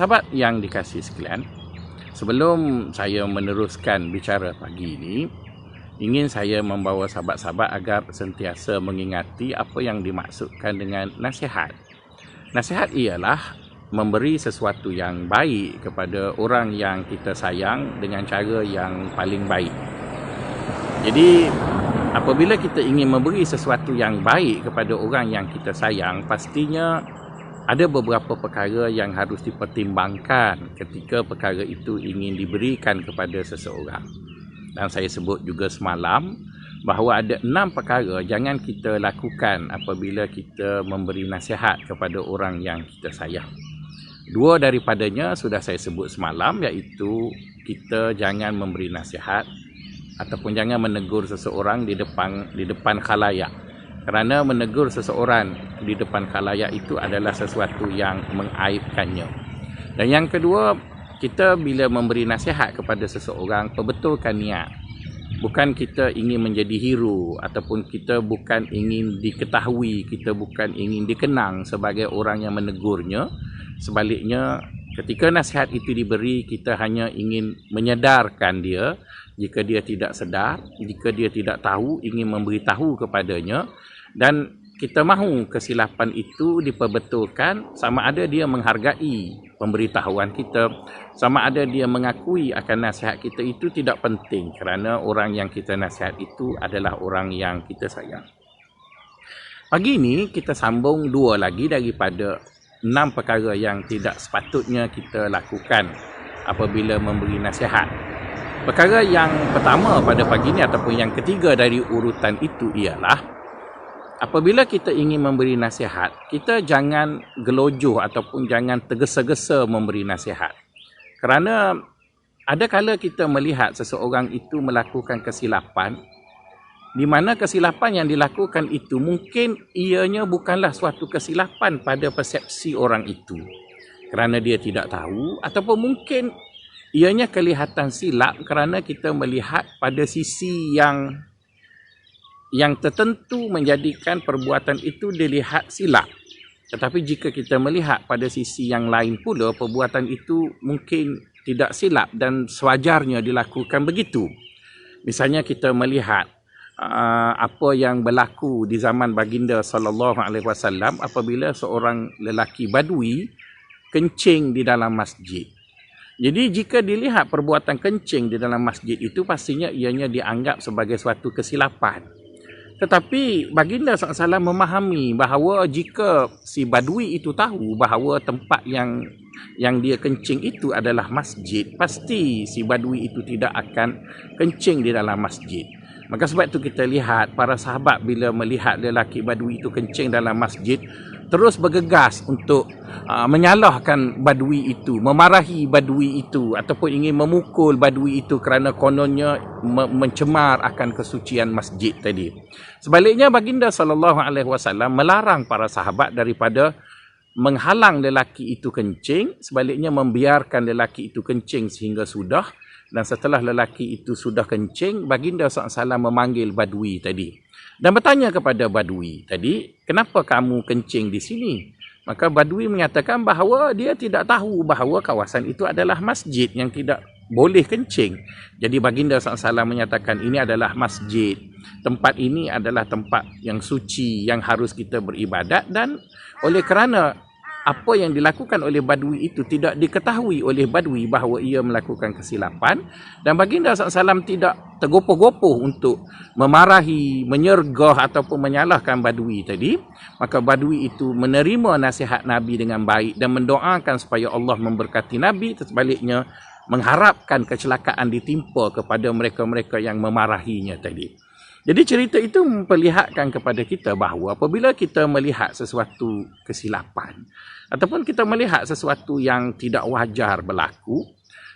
Sahabat yang dikasihi sekalian, sebelum saya meneruskan bicara pagi ini, ingin saya membawa sahabat-sahabat agar sentiasa mengingati apa yang dimaksudkan dengan nasihat. Nasihat ialah memberi sesuatu yang baik kepada orang yang kita sayang dengan cara yang paling baik. Jadi, apabila kita ingin memberi sesuatu yang baik kepada orang yang kita sayang, pastinya ada beberapa perkara yang harus dipertimbangkan ketika perkara itu ingin diberikan kepada seseorang. Dan saya sebut juga semalam bahawa ada 6 perkara jangan kita lakukan apabila kita memberi nasihat kepada orang yang kita sayang. 2 daripadanya sudah saya sebut semalam, iaitu kita jangan memberi nasihat ataupun jangan menegur seseorang di depan khalayak. Kerana menegur seseorang di depan khalayak itu adalah sesuatu yang mengaibkannya. Dan yang kedua, kita bila memberi nasihat kepada seseorang, perbetulkan niat. Bukan kita ingin menjadi hero ataupun kita bukan ingin diketahui, kita bukan ingin dikenang sebagai orang yang menegurnya. Sebaliknya, ketika nasihat itu diberi, kita hanya ingin menyedarkan dia. Jika dia tidak sedar, jika dia tidak tahu, ingin memberitahu kepadanya, dan kita mahu kesilapan itu diperbetulkan, sama ada dia menghargai pemberitahuan kita, sama ada dia mengakui akan nasihat kita itu tidak penting kerana orang yang kita nasihat itu adalah orang yang kita sayang. Pagi ini kita sambung 2 lagi daripada 6 perkara yang tidak sepatutnya kita lakukan apabila memberi nasihat. Perkara yang pertama pada pagi ini ataupun yang ketiga dari urutan itu ialah apabila kita ingin memberi nasihat, kita jangan gelojoh ataupun jangan tergesa-gesa memberi nasihat. Kerana ada kala kita melihat seseorang itu melakukan kesilapan, di mana kesilapan yang dilakukan itu mungkin ianya bukanlah suatu kesilapan pada persepsi orang itu. Kerana dia tidak tahu, ataupun mungkin ianya kelihatan silap kerana kita melihat pada sisi yang tertentu menjadikan perbuatan itu dilihat silap. Tetapi jika kita melihat pada sisi yang lain pula, perbuatan itu mungkin tidak silap dan sewajarnya dilakukan begitu. Misalnya kita melihat apa yang berlaku di zaman baginda SAW apabila seorang lelaki badui kencing di dalam masjid. Jadi jika dilihat perbuatan kencing di dalam masjid itu, pastinya ianya dianggap sebagai suatu kesilapan. Tetapi baginda SAW memahami bahawa jika si badui itu tahu bahawa tempat yang dia kencing itu adalah masjid, pasti si badui itu tidak akan kencing di dalam masjid. Maka sebab itu kita lihat para sahabat bila melihat lelaki badui itu kencing dalam masjid, terus bergegas untuk menyalahkan badui itu, memarahi badui itu ataupun ingin memukul badui itu kerana kononnya mencemar akan kesucian masjid tadi. Sebaliknya baginda SAW melarang para sahabat daripada menghalang lelaki itu kencing, sebaliknya membiarkan lelaki itu kencing sehingga sudah, dan setelah lelaki itu sudah kencing, baginda SAW memanggil badui tadi dan bertanya kepada badui tadi, kenapa kamu kencing di sini? Maka badui menyatakan bahawa dia tidak tahu bahawa kawasan itu adalah masjid yang tidak boleh kencing. Jadi baginda SAW menyatakan ini adalah masjid. Tempat ini adalah tempat yang suci yang harus kita beribadat, dan oleh kerana apa yang dilakukan oleh badui itu tidak diketahui oleh badui bahawa ia melakukan kesilapan, dan baginda SAW tidak tergopoh-gopoh untuk memarahi, menyergah ataupun menyalahkan badui tadi, maka badui itu menerima nasihat Nabi dengan baik dan mendoakan supaya Allah memberkati Nabi, sebaliknya mengharapkan kecelakaan ditimpa kepada mereka-mereka yang memarahinya tadi. Jadi cerita itu memperlihatkan kepada kita bahawa apabila kita melihat sesuatu kesilapan ataupun kita melihat sesuatu yang tidak wajar berlaku,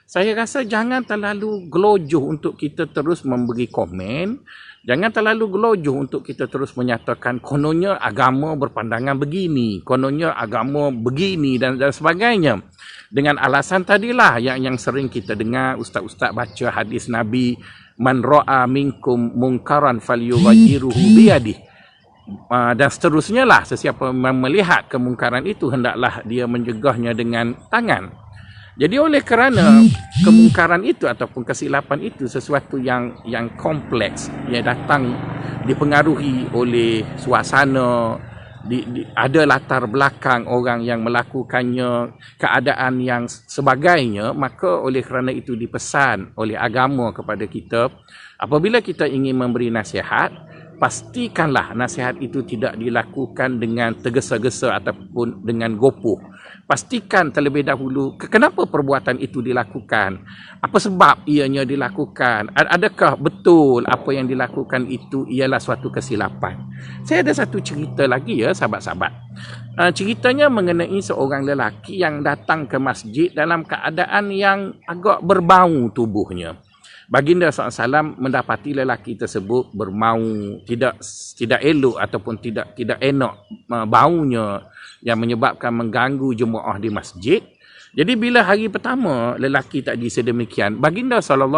saya rasa jangan terlalu gelojoh untuk kita terus memberi komen. Jangan terlalu gelojoh untuk kita terus menyatakan kononnya agama berpandangan begini, kononnya agama begini dan sebagainya. Dengan alasan tadilah yang sering kita dengar ustaz-ustaz baca hadis Nabi, man ra'a minkum munkaran falyughayyiruhu biyadihi. Dan seterusnya lah, sesiapa yang melihat kemungkaran itu hendaklah dia mencegahnya dengan tangan. Jadi oleh kerana kemungkaran itu ataupun kesilapan itu sesuatu yang kompleks, yang datang dipengaruhi oleh suasana, ada latar belakang orang yang melakukannya, keadaan yang sebagainya, maka oleh kerana itu dipesan oleh agama kepada kita, apabila kita ingin memberi nasihat, pastikanlah nasihat itu tidak dilakukan dengan tergesa-gesa ataupun dengan gopoh. Pastikan terlebih dahulu kenapa perbuatan itu dilakukan, apa sebab ianya dilakukan, adakah betul apa yang dilakukan itu ialah suatu kesilapan. Saya ada satu cerita lagi ya sahabat-sahabat. Ceritanya mengenai seorang lelaki yang datang ke masjid dalam keadaan yang agak berbau tubuhnya. Baginda SAW mendapati lelaki tersebut bermau, tidak elok ataupun tidak enak baunya yang menyebabkan mengganggu jemaah di masjid. Jadi bila hari pertama lelaki tadi sedemikian, Baginda SAW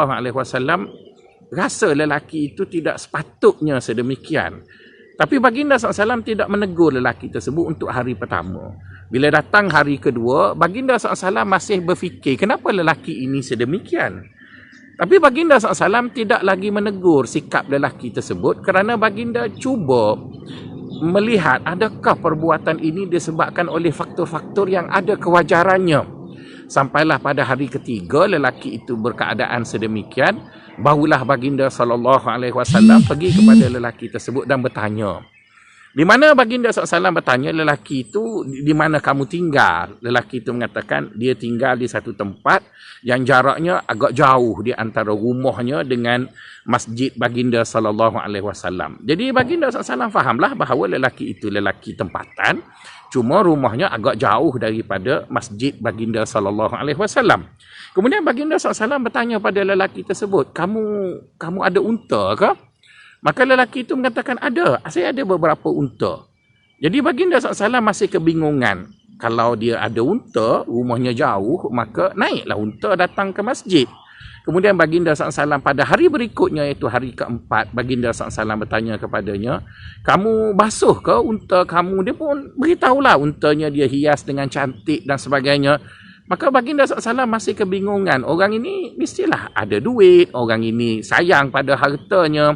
rasa lelaki itu tidak sepatutnya sedemikian. Tapi Baginda SAW tidak menegur lelaki tersebut untuk hari pertama. Bila datang hari kedua, Baginda SAW masih berfikir kenapa lelaki ini sedemikian. Tapi Baginda SAW tidak lagi menegur sikap lelaki tersebut kerana Baginda cuba melihat adakah perbuatan ini disebabkan oleh faktor-faktor yang ada kewajarannya. Sampailah pada hari ketiga lelaki itu berkeadaan sedemikian, barulah Baginda SAW pergi kepada lelaki tersebut dan bertanya. Di mana Baginda SAW bertanya lelaki itu, di mana kamu tinggal? Lelaki itu mengatakan dia tinggal di satu tempat yang jaraknya agak jauh di antara rumahnya dengan masjid Baginda SAW. Jadi Baginda SAW fahamlah bahawa lelaki itu lelaki tempatan, cuma rumahnya agak jauh daripada masjid Baginda SAW. Kemudian Baginda SAW bertanya pada lelaki tersebut, kamu ada unta ke? Maka lelaki itu mengatakan, ada. Saya ada beberapa unta. Jadi Baginda SAW masih kebingungan. Kalau dia ada unta, rumahnya jauh, maka naiklah unta datang ke masjid. Kemudian Baginda SAW pada hari berikutnya, iaitu hari keempat, Baginda SAW bertanya kepadanya, kamu basuh ke unta kamu? Dia pun beritahulah untanya dia hias dengan cantik dan sebagainya. Maka Baginda SAW masih kebingungan. Orang ini mestilah ada duit, orang ini sayang pada hartanya.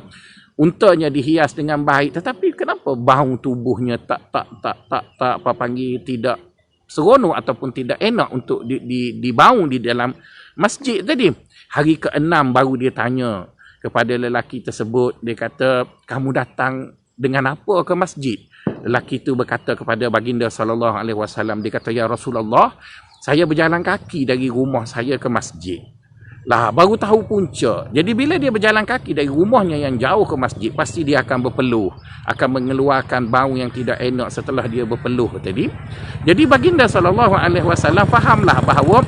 Untanya dihias dengan baik, tetapi kenapa bau tubuhnya tak apa panggil tidak seronok ataupun tidak enak untuk dibau di dalam masjid tadi. Hari ke-6 baru dia tanya kepada lelaki tersebut, dia kata, kamu datang dengan apa ke masjid? Lelaki itu berkata kepada Baginda SAW, dia kata, ya Rasulullah, saya berjalan kaki dari rumah saya ke masjid. Lah, baru tahu punca. Jadi bila dia berjalan kaki dari rumahnya yang jauh ke masjid, pasti dia akan berpeluh, akan mengeluarkan bau yang tidak enak setelah dia berpeluh tadi. Jadi Baginda SAW fahamlah bahawa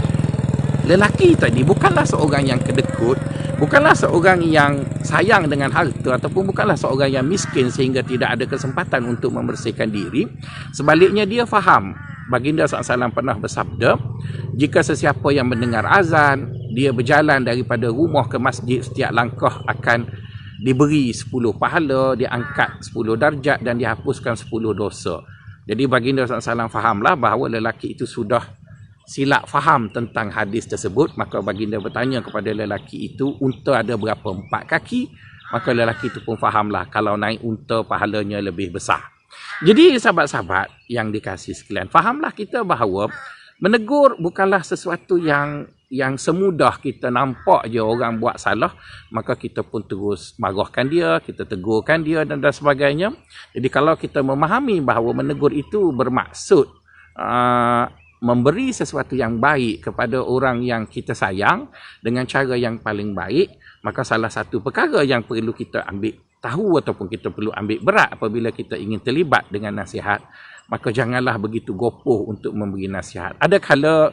lelaki tadi bukanlah seorang yang kedekut, bukanlah seorang yang sayang dengan harta, ataupun bukanlah seorang yang miskin sehingga tidak ada kesempatan untuk membersihkan diri. Sebaliknya dia faham. Baginda SAW pernah bersabda, jika sesiapa yang mendengar azan, dia berjalan daripada rumah ke masjid, setiap langkah akan diberi 10 pahala, diangkat 10 darjat dan dihapuskan 10 dosa. Jadi Baginda SAW fahamlah bahawa lelaki itu sudah silap faham tentang hadis tersebut. Maka Baginda bertanya kepada lelaki itu, unta ada berapa? 4 kaki? Maka lelaki itu pun fahamlah, kalau naik unta pahalanya lebih besar. Jadi sahabat-sahabat yang dikasihi sekalian, fahamlah kita bahawa menegur bukanlah sesuatu yang semudah kita nampak je orang buat salah, maka kita pun terus marahkan dia, kita tegurkan dia dan sebagainya. Jadi kalau kita memahami bahawa menegur itu bermaksud memberi sesuatu yang baik kepada orang yang kita sayang dengan cara yang paling baik, maka salah satu perkara yang perlu kita ambil tahu ataupun kita perlu ambil berat apabila kita ingin terlibat dengan nasihat, maka janganlah begitu gopoh untuk memberi nasihat. Ada kala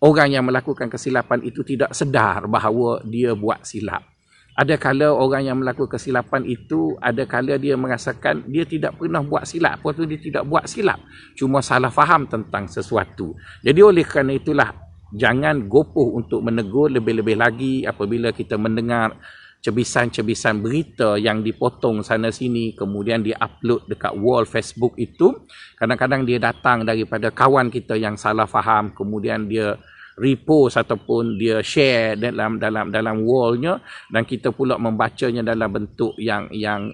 orang yang melakukan kesilapan itu tidak sedar bahawa dia buat silap. Ada kala orang yang melakukan kesilapan itu, ada kala dia merasakan dia tidak pernah buat silap. Apa tu dia tidak buat silap, cuma salah faham tentang sesuatu. Jadi oleh kerana itulah, jangan gopoh untuk menegur, lebih-lebih lagi apabila kita mendengar cebisan-cebisan berita yang dipotong sana sini, kemudian di-upload dekat wall Facebook itu. Kadang-kadang dia datang daripada kawan kita yang salah faham, kemudian dia repost ataupun dia share dalam wallnya, dan kita pula membacanya dalam bentuk yang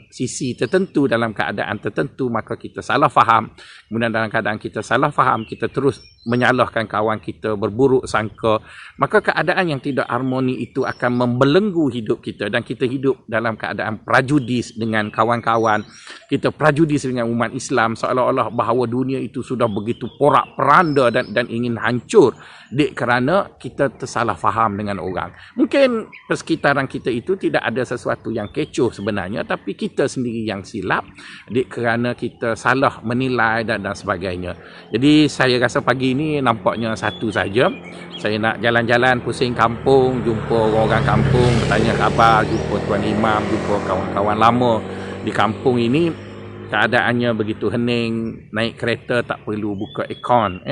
sisi tertentu dalam keadaan tertentu, maka kita salah faham. Kemudian dalam keadaan kita salah faham, kita terus menyalahkan kawan kita, berburuk sangka, maka keadaan yang tidak harmoni itu akan membelenggu hidup kita, dan kita hidup dalam keadaan prajudis dengan kawan-kawan, kita prajudis dengan umat Islam, seolah-olah bahawa dunia itu sudah begitu porak-peranda dan ingin hancur kerana kita tersalah faham dengan orang. Mungkin persekitaran kita itu tidak ada sesuatu yang kecoh sebenarnya, tapi kita sendiri yang silap kerana kita salah menilai dan sebagainya. Jadi saya rasa pagi ini nampaknya satu saja. Saya nak jalan-jalan pusing kampung, jumpa orang kampung, bertanya khabar, jumpa Tuan Imam, jumpa kawan-kawan lama di kampung ini. Keadaannya begitu hening, naik kereta tak perlu buka aircon.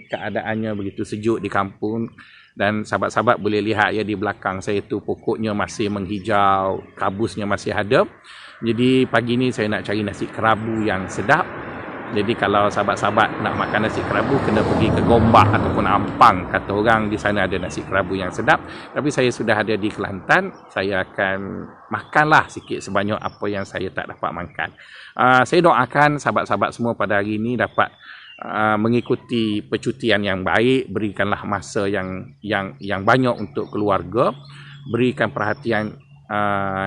Keadaannya begitu sejuk di kampung, dan sahabat-sahabat boleh lihat ya di belakang saya tu pokoknya masih menghijau, kabusnya masih ada. Jadi pagi ni saya nak cari nasi kerabu yang sedap. Jadi kalau sahabat-sahabat nak makan nasi kerabu, kena pergi ke Gombak ataupun Ampang. Kata orang di sana ada nasi kerabu yang sedap. Tapi saya sudah ada di Kelantan, saya akan makanlah sikit sebanyak apa yang saya tak dapat makan. Saya doakan sahabat-sahabat semua pada hari ini dapat mengikuti percutian yang baik, berikanlah masa yang banyak untuk keluarga, berikan perhatian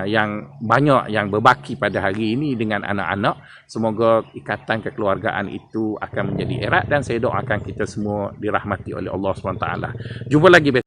yang banyak yang berbaki pada hari ini dengan anak-anak. Semoga ikatan kekeluargaan itu akan menjadi erat, dan saya doakan kita semua dirahmati oleh Allah SWT. Jumpa lagi besok.